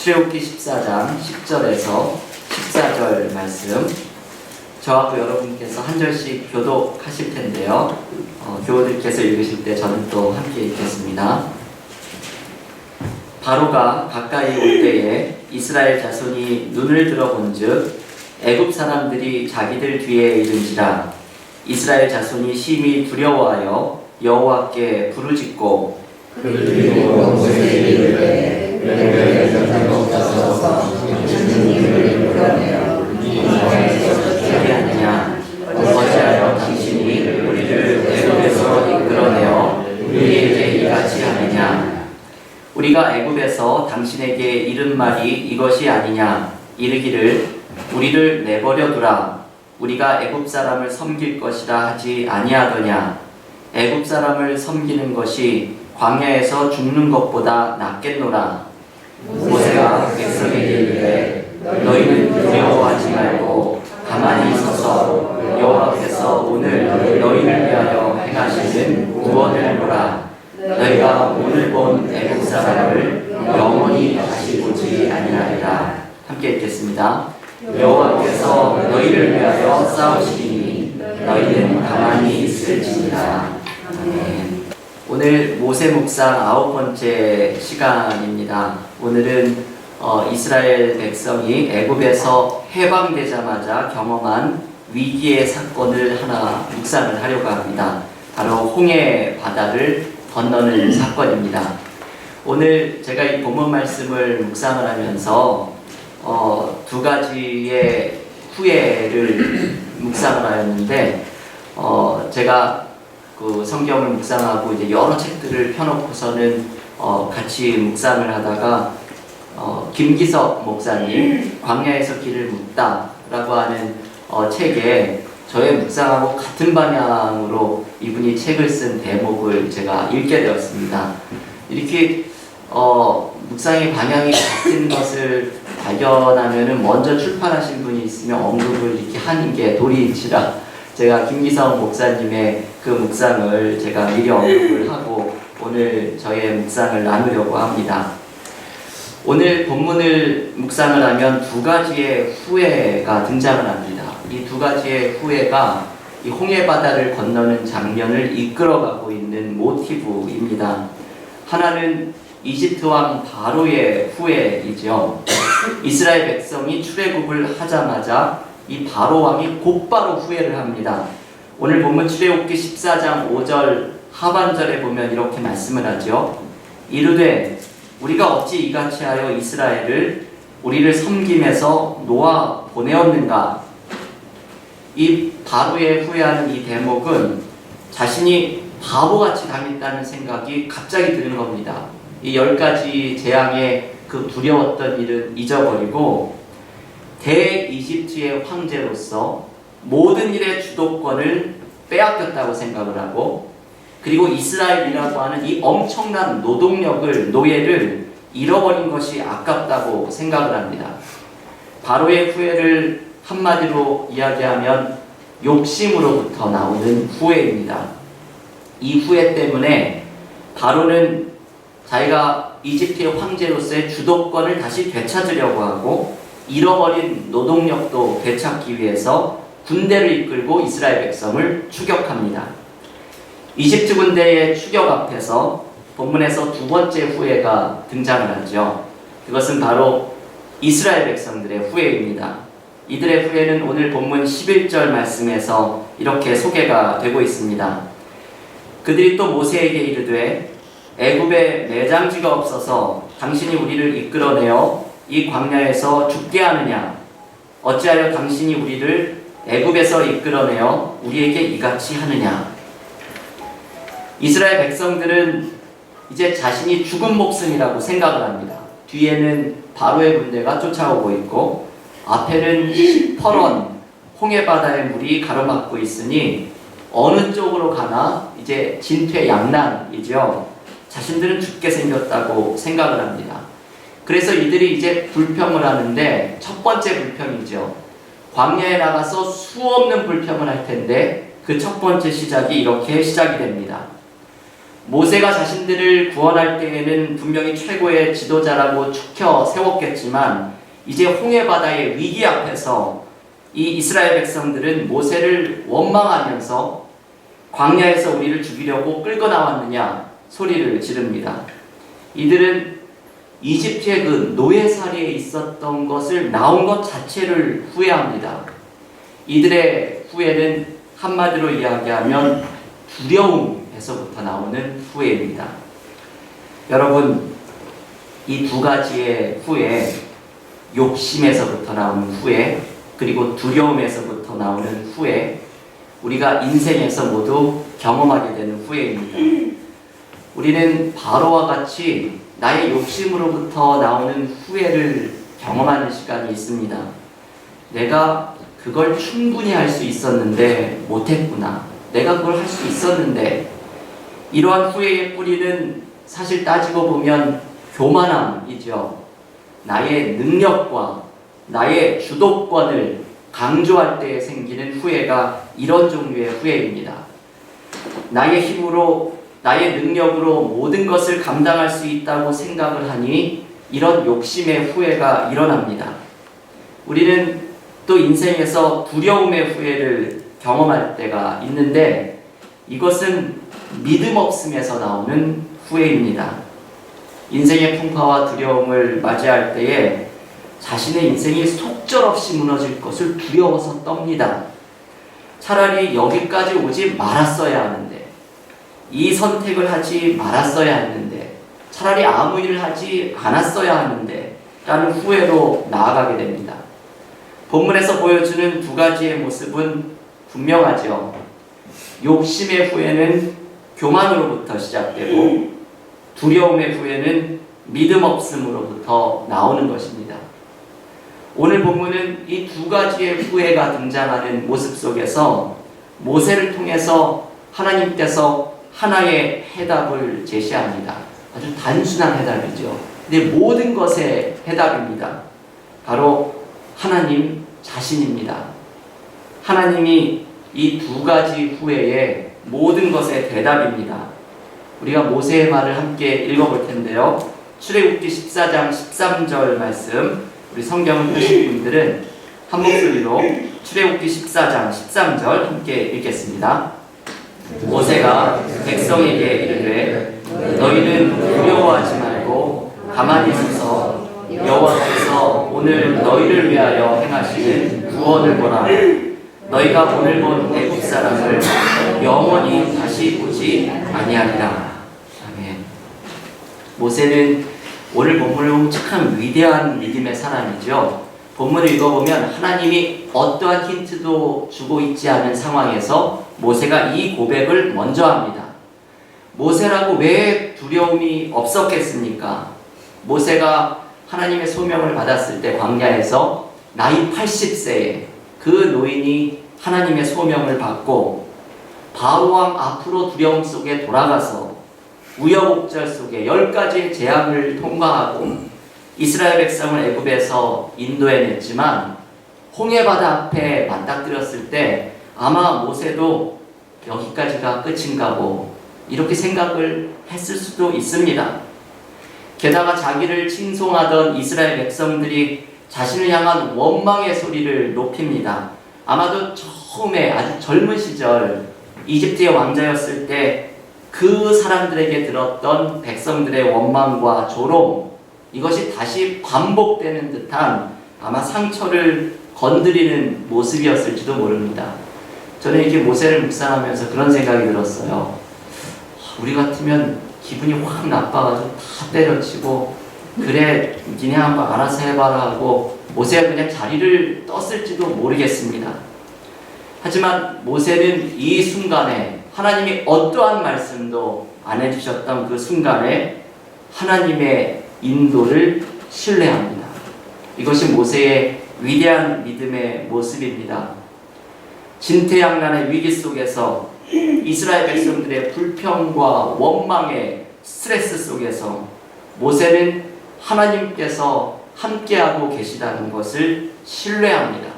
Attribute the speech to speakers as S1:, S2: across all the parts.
S1: 출애굽기 14장 10절에서 14절 말씀, 저하고 여러분께서 한 절씩 교독하실 텐데요. 교우들께서 읽으실 때 저는 또 함께 읽겠습니다. 바로가 가까이 올 때에 이스라엘 자손이 눈을 들어본즉 애굽 사람들이 자기들 뒤에 이른지라. 이스라엘 자손이 심히 두려워하여 여호와께 부르짖고
S2: 그리고 모세에게 이르되 너희를 전사하옵소서. 주님을 불러내어 이 나라에서
S1: 죽게 하느냐. 어찌하여 당신이 우리를 애굽에서 이끌어내어 우리에게 이같이 하느냐. 우리가 애굽에서 당신에게 이른 말이 이것이 아니냐. 이르기를 우리를 내버려 두라. 우리가 애굽 사람을 섬길 것이라 하지 아니하더냐. 애굽 사람을 섬기는 것이 광야에서 죽는 것보다 낫겠노라. 모세가 백성에게 이르되 너희는 두려워하지 말고 가만히 서서 여호와께서 오늘 너희를 위하여 행하시는 구원을 보라. 너희가 오늘 본 애굽 사람을 영원히 다시 보지 아니하리라. 함께 읽겠습니다. 여호와께서 너희를 위하여 싸우시리니 너희는 가만히 있을지니라. 아멘. 오늘 모세 묵상 9번째 시간입니다. 오늘은 이스라엘 백성이 애굽에서 해방되자마자 경험한 위기의 사건을 하나 묵상을 하려고 합니다. 바로 홍해 바다를 건너는 사건입니다. 오늘 제가 이 본문 말씀을 묵상을 하면서 두 가지의 후회를 묵상을 하였는데, 제가 그 성경을 묵상하고 이제 여러 책들을 펴놓고서는 같이 묵상을 하다가 김기석 목사님 광야에서 길을 묻다라고 하는 책에 저의 묵상하고 같은 방향으로 이분이 책을 쓴 대목을 제가 읽게 되었습니다. 이렇게 묵상의 방향이 같은 것을 발견하면은 먼저 출판하신 분이 있으면 언급을 이렇게 하는 게 도리인지라 제가 김기성 목사님의 그 묵상을 제가 미리 언급을 하고 오늘 저의 묵상을 나누려고 합니다. 오늘 본문을 묵상을 하면 두 가지의 후회가 등장을 합니다. 이 두 가지의 후회가 이 홍해바다를 건너는 장면을 이끌어가고 있는 모티브입니다. 하나는 이집트 왕 바로의 후회이죠. 이스라엘 백성이 출애굽을 하자마자 이 바로 왕이 곧바로 후회를 합니다. 오늘 본문 출애굽기 14장 5절 하반절에 보면 이렇게 말씀을 하죠. 이르되 우리가 어찌 이같이 하여 이스라엘을 우리를 섬김에서 놓아 보내었는가. 이 바로의 후회하는 이 대목은 자신이 바보같이 당했다는 생각이 갑자기 드는 겁니다. 이 10가지 재앙의 그 두려웠던 일은 잊어버리고 대이집트의 황제로서 모든 일의 주도권을 빼앗겼다고 생각을 하고, 그리고 이스라엘이라고 하는 이 엄청난 노예를 잃어버린 것이 아깝다고 생각을 합니다. 바로의 후회를 한마디로 이야기하면 욕심으로부터 나오는 후회입니다. 이 후회 때문에 바로는 자기가 이집트의 황제로서의 주도권을 다시 되찾으려고 하고 잃어버린 노동력도 되찾기 위해서 군대를 이끌고 이스라엘 백성을 추격합니다. 이집트 군대의 추격 앞에서 본문에서 두 번째 후회가 등장을 하죠. 그것은 바로 이스라엘 백성들의 후회입니다. 이들의 후회는 오늘 본문 11절 말씀에서 이렇게 소개가 되고 있습니다. 그들이 또 모세에게 이르되 애굽에 매장지가 없어서 당신이 우리를 이끌어내어 이 광야에서 죽게 하느냐. 어찌하여 당신이 우리를 애굽에서 이끌어내어 우리에게 이같이 하느냐. 이스라엘 백성들은 이제 자신이 죽은 목숨이라고 생각을 합니다. 뒤에는 바로의 군대가 쫓아오고 있고 앞에는 시퍼런 홍해바다의 물이 가로막고 있으니 어느 쪽으로 가나 이제 진퇴양난이죠. 자신들은 죽게 생겼다고 생각을 합니다. 그래서 이들이 이제 불평을 하는데 첫 번째 불평이죠. 광야에 나가서 수없는 불평을 할 텐데 그 첫 번째 시작이 이렇게 시작이 됩니다. 모세가 자신들을 구원할 때에는 분명히 최고의 지도자라고 축혀 세웠겠지만 이제 홍해바다의 위기 앞에서 이 이스라엘 백성들은 모세를 원망하면서 광야에서 우리를 죽이려고 끌고 나왔느냐 소리를 지릅니다. 이들은 이집트의 그 노예살이에 있었던 것을 나온 것 자체를 후회합니다. 이들의 후회는 한마디로 이야기하면 두려움에서부터 나오는 후회입니다. 여러분, 이 두 가지의 후회, 욕심에서부터 나오는 후회, 그리고 두려움에서부터 나오는 후회, 우리가 인생에서 모두 경험하게 되는 후회입니다. 우리는 바로와 같이 나의 욕심으로부터 나오는 후회를 경험하는 시간이 있습니다. 내가 그걸 충분히 할 수 있었는데 못했구나. 내가 그걸 할 수 있었는데. 이러한 후회의 뿌리는 사실 따지고 보면 교만함이죠. 나의 능력과 나의 주도권을 강조할 때에 생기는 후회가 이런 종류의 후회입니다. 나의 힘으로, 나의 능력으로 모든 것을 감당할 수 있다고 생각을 하니 이런 욕심의 후회가 일어납니다. 우리는 또 인생에서 두려움의 후회를 경험할 때가 있는데 이것은 믿음 없음에서 나오는 후회입니다. 인생의 풍파와 두려움을 맞이할 때에 자신의 인생이 속절없이 무너질 것을 두려워서 떱니다. 차라리 여기까지 오지 말았어야 하는데, 이 선택을 하지 말았어야 했는데, 차라리 아무 일을 하지 않았어야 하는데 라는 후회로 나아가게 됩니다. 본문에서 보여주는 두 가지의 모습은 분명하죠. 욕심의 후회는 교만으로부터 시작되고 두려움의 후회는 믿음 없음으로부터 나오는 것입니다. 오늘 본문은 이 두 가지의 후회가 등장하는 모습 속에서 모세를 통해서 하나님께서 하나의 해답을 제시합니다. 아주 단순한 해답이죠. 근데 모든 것의 해답입니다. 바로 하나님 자신입니다. 하나님이 이 두 가지 후회의 모든 것의 대답입니다. 우리가 모세의 말을 함께 읽어볼 텐데요. 출애굽기 14장 13절 말씀, 우리 성경을 펴신 분들은 한 목소리로 출애굽기 14장 13절 함께 읽겠습니다. 모세가 백성에게 이르되 너희는 두려워하지 말고 가만히 서서 여호와께서 오늘 너희를 위하여 행하시는 구원을 보라. 너희가 오늘 본 애굽 사람을 영원히 다시 보지 아니하리라. 아멘. 모세는 오늘 본문을 보면 참 위대한 믿음의 사람이죠. 본문을 읽어보면 하나님이 어떠한 힌트도 주고 있지 않은 상황에서 모세가 이 고백을 먼저 합니다. 모세라고 왜 두려움이 없었겠습니까? 모세가 하나님의 소명을 받았을 때 광야에서 나이 80세에 그 노인이 하나님의 소명을 받고 바로왕 앞으로 두려움 속에 돌아가서 우여곡절 속에 10가지의 재앙을 통과하고 이스라엘 백성을 애굽에서 인도해냈지만 홍해바다 앞에 맞닥뜨렸을 때 아마 모세도 여기까지가 끝인가고 이렇게 생각을 했을 수도 있습니다. 게다가 자기를 칭송하던 이스라엘 백성들이 자신을 향한 원망의 소리를 높입니다. 아마도 처음에 아주 젊은 시절 이집트의 왕자였을 때 그 사람들에게 들었던 백성들의 원망과 조롱, 이것이 다시 반복되는 듯한 아마 상처를 건드리는 모습이었을지도 모릅니다. 저는 이렇게 모세를 묵상하면서 그런 생각이 들었어요. 우리 같으면 기분이 확 나빠가지고 다 때려치고 그래 니네 한번 알아서 해봐라 하고 모세가 그냥 자리를 떴을지도 모르겠습니다. 하지만 모세는 이 순간에 하나님이 어떠한 말씀도 안 해주셨던 그 순간에 하나님의 인도를 신뢰합니다. 이것이 모세의 위대한 믿음의 모습입니다. 진퇴양난의 위기 속에서 이스라엘 백성들의 불평과 원망의 스트레스 속에서 모세는 하나님께서 함께하고 계시다는 것을 신뢰합니다.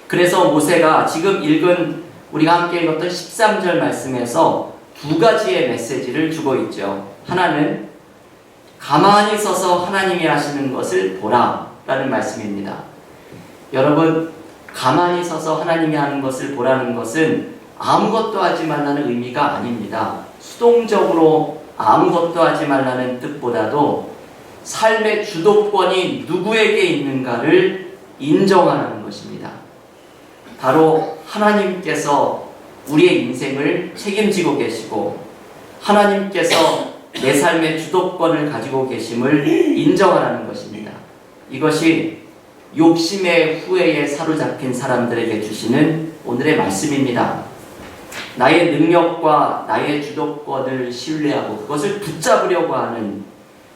S1: 그래서 모세가 지금 읽은 우리가 함께 읽었던 13절 말씀에서 두 가지의 메시지를 주고 있죠. 하나는 가만히 서서 하나님이 하시는 것을 보라 라는 말씀입니다. 여러분, 가만히 서서 하나님이 하는 것을 보라는 것은 아무것도 하지 말라는 의미가 아닙니다. 수동적으로 아무것도 하지 말라는 뜻보다도 삶의 주도권이 누구에게 있는가를 인정하는 것입니다. 바로 하나님께서 우리의 인생을 책임지고 계시고 하나님께서 내 삶의 주도권을 가지고 계심을 인정하라는 것입니다. 이것이 욕심의 후회에 사로잡힌 사람들에게 주시는 오늘의 말씀입니다. 나의 능력과 나의 주도권을 신뢰하고 그것을 붙잡으려고 하는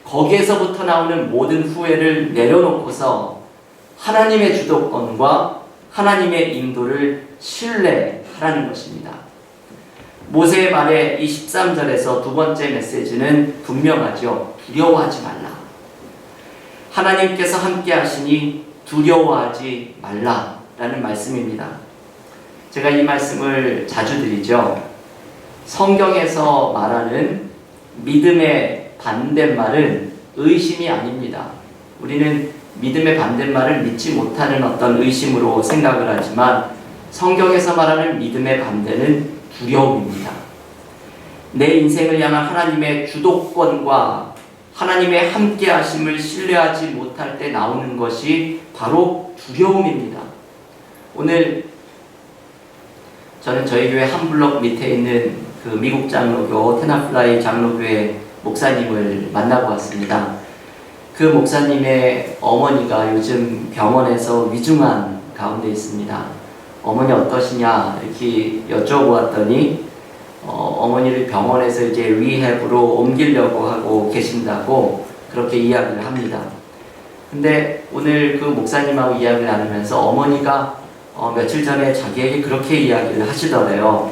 S1: 거기에서부터 나오는 모든 후회를 내려놓고서 하나님의 주도권과 하나님의 인도를 신뢰하라는 것입니다. 모세의 말의 이 13절에서 두 번째 메시지는 분명하죠. 두려워하지 말라. 하나님께서 함께 하시니 두려워하지 말라라는 말씀입니다. 제가 이 말씀을 자주 드리죠. 성경에서 말하는 믿음의 반대말은 의심이 아닙니다. 우리는 믿음의 반대말을 믿지 못하는 어떤 의심으로 생각을 하지만 성경에서 말하는 믿음의 반대는 두려움입니다. 내 인생을 향한 하나님의 주도권과 하나님의 함께 하심을 신뢰하지 못할 때 나오는 것이 바로 두려움입니다. 오늘 저는 저희 교회 한 블록 밑에 있는 그 미국 장로교 테나플라이 장로교회 목사님을 만나고 왔습니다. 그 목사님의 어머니가 요즘 병원에서 위중한 가운데 있습니다. 어머니 어떠시냐 이렇게 여쭤보았더니 어머니를 병원에서 이제 리헵으로 옮기려고 하고 계신다고 그렇게 이야기를 합니다. 근데 오늘 그 목사님하고 이야기를 나누면서 어머니가 며칠 전에 자기에게 그렇게 이야기를 하시더래요.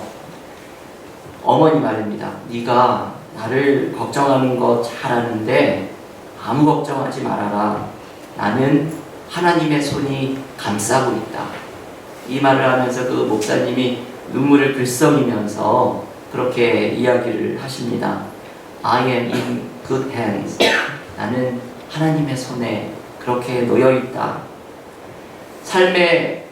S1: 어머니 말입니다. 네가 나를 걱정하는 거 잘 아는데 아무 걱정하지 말아라. 나는 하나님의 손이 감싸고 있다. 이 말을 하면서 그 목사님이 눈물을 글썽이면서 그렇게 이야기를 하십니다. I am in good hands. 나는 하나님의 손에 그렇게 놓여있다. 삶의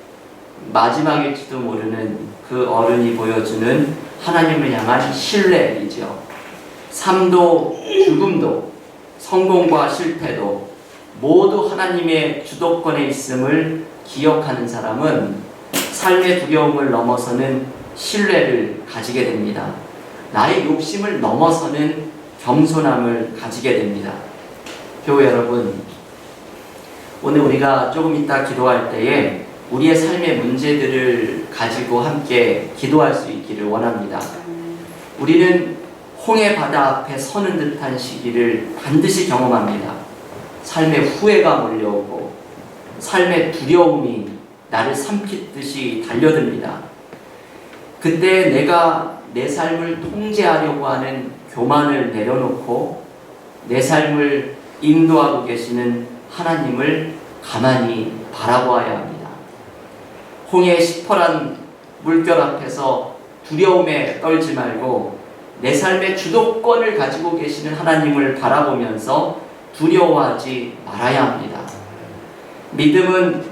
S1: 마지막일지도 모르는 그 어른이 보여주는 하나님을 향한 신뢰이죠. 삶도 죽음도 성공과 실패도 모두 하나님의 주도권에 있음을 기억하는 사람은 삶의 두려움을 넘어서는 신뢰를 가지게 됩니다. 나의 욕심을 넘어서는 겸손함을 가지게 됩니다. 교회 여러분, 오늘 우리가 조금 이따 기도할 때에 우리의 삶의 문제들을 가지고 함께 기도할 수 있기를 원합니다. 우리는 홍해 바다 앞에 서는 듯한 시기를 반드시 경험합니다. 삶의 후회가 몰려오고 삶의 두려움이 나를 삼키듯이 달려듭니다. 그때 내가 내 삶을 통제하려고 하는 교만을 내려놓고 내 삶을 인도하고 계시는 하나님을 가만히 바라보아야 합니다. 홍해의 시퍼런 물결 앞에서 두려움에 떨지 말고 내 삶의 주도권을 가지고 계시는 하나님을 바라보면서 두려워하지 말아야 합니다. 믿음은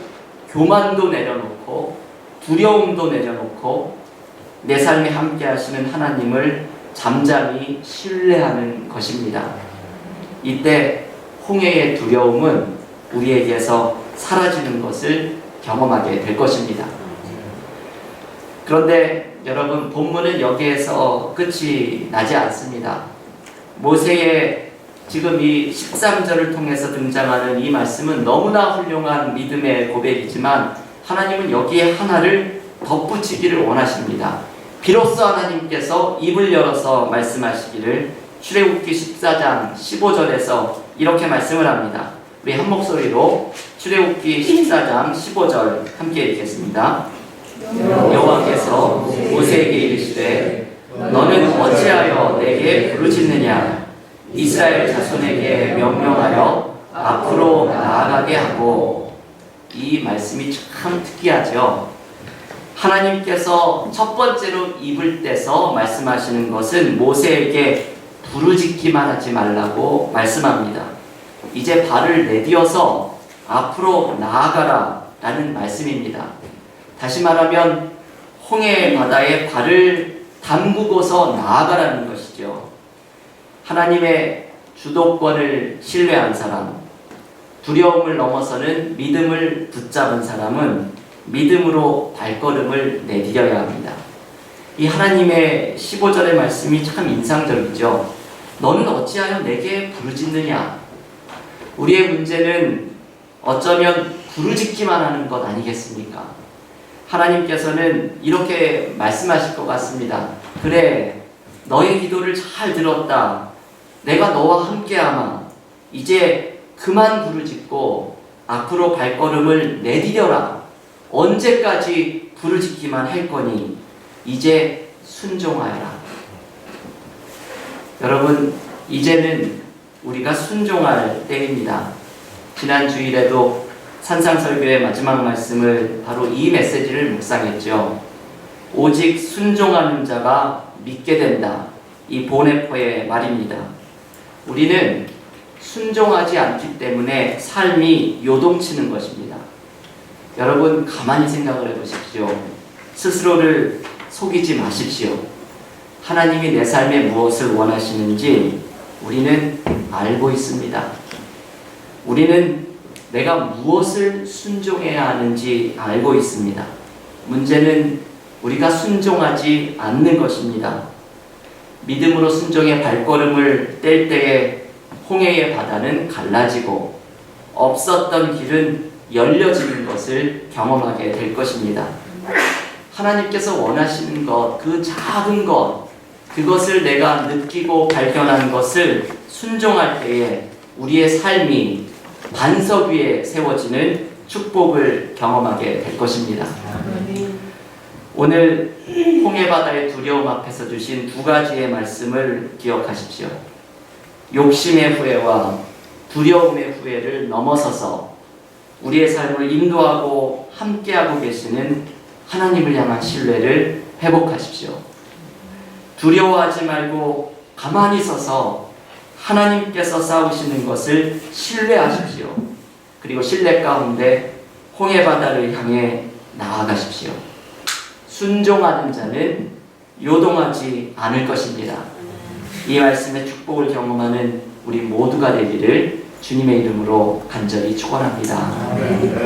S1: 교만도 내려놓고 두려움도 내려놓고 내 삶에 함께 하시는 하나님을 잠잠히 신뢰하는 것입니다. 이때 홍해의 두려움은 우리에게서 사라지는 것을 경험하게 될 것입니다. 그런데 여러분, 본문은 여기에서 끝이 나지 않습니다. 모세의 지금 이 13절을 통해서 등장하는 이 말씀은 너무나 훌륭한 믿음의 고백이지만 하나님은 여기에 하나를 덧붙이기를 원하십니다. 비로소 하나님께서 입을 열어서 말씀하시기를 출애굽기 14장 15절에서 이렇게 말씀을 합니다. 우리 한 목소리로 출애굽기 14장 15절 함께 읽겠습니다. 여호와께서 모세에게 이르시되 너는 어찌하여 내게 부르짖느냐? 이스라엘 자손에게 명령하여 앞으로 나아가게 하고. 이 말씀이 참 특이하죠. 하나님께서 첫 번째로 입을 떼서 말씀하시는 것은 모세에게 부르짖기만 하지 말라고 말씀합니다. 이제 발을 내디어서 앞으로 나아가라 라는 말씀입니다. 다시 말하면 홍해 바다에 발을 담그고서 나아가라는 것이죠. 하나님의 주도권을 신뢰한 사람, 두려움을 넘어서는 믿음을 붙잡은 사람은 믿음으로 발걸음을 내디뎌야 합니다. 이 하나님의 15절의 말씀이 참 인상적이죠. 너는 어찌하여 내게 부르짖느냐? 우리의 문제는 어쩌면 부르짖기만 하는 것 아니겠습니까? 하나님께서는 이렇게 말씀하실 것 같습니다. 그래, 너의 기도를 잘 들었다. 내가 너와 함께하마. 이제 그만 부르짖고 앞으로 발걸음을 내디뎌라. 언제까지 부르짖기만 할 거니? 이제 순종하여라. 여러분, 이제는 우리가 순종할 때입니다. 지난 주일에도 산상설교의 마지막 말씀을 바로 이 메시지를 묵상했죠. 오직 순종하는 자가 믿게 된다. 이 보네포의 말입니다. 우리는 순종하지 않기 때문에 삶이 요동치는 것입니다. 여러분, 가만히 생각을 해보십시오. 스스로를 속이지 마십시오. 하나님이 내 삶에 무엇을 원하시는지 우리는 알고 있습니다. 우리는 내가 무엇을 순종해야 하는지 알고 있습니다. 문제는 우리가 순종하지 않는 것입니다. 믿음으로 순종의 발걸음을 뗄 때에 홍해의 바다는 갈라지고 없었던 길은 열려지는 것을 경험하게 될 것입니다. 하나님께서 원하시는 것, 그 작은 것, 그것을 내가 느끼고 발견한 것을 순종할 때에 우리의 삶이 반석 위에 세워지는 축복을 경험하게 될 것입니다. 오늘 홍해바다의 두려움 앞에서 주신 두 가지의 말씀을 기억하십시오. 욕심의 후회와 두려움의 후회를 넘어서서 우리의 삶을 인도하고 함께하고 계시는 하나님을 향한 신뢰를 회복하십시오. 두려워하지 말고 가만히 서서 하나님께서 싸우시는 것을 신뢰하십시오. 그리고 신뢰 가운데 홍해바다를 향해 나아가십시오. 순종하는 자는 요동하지 않을 것입니다. 이 말씀의 축복을 경험하는 우리 모두가 되기를 주님의 이름으로 간절히 축원합니다.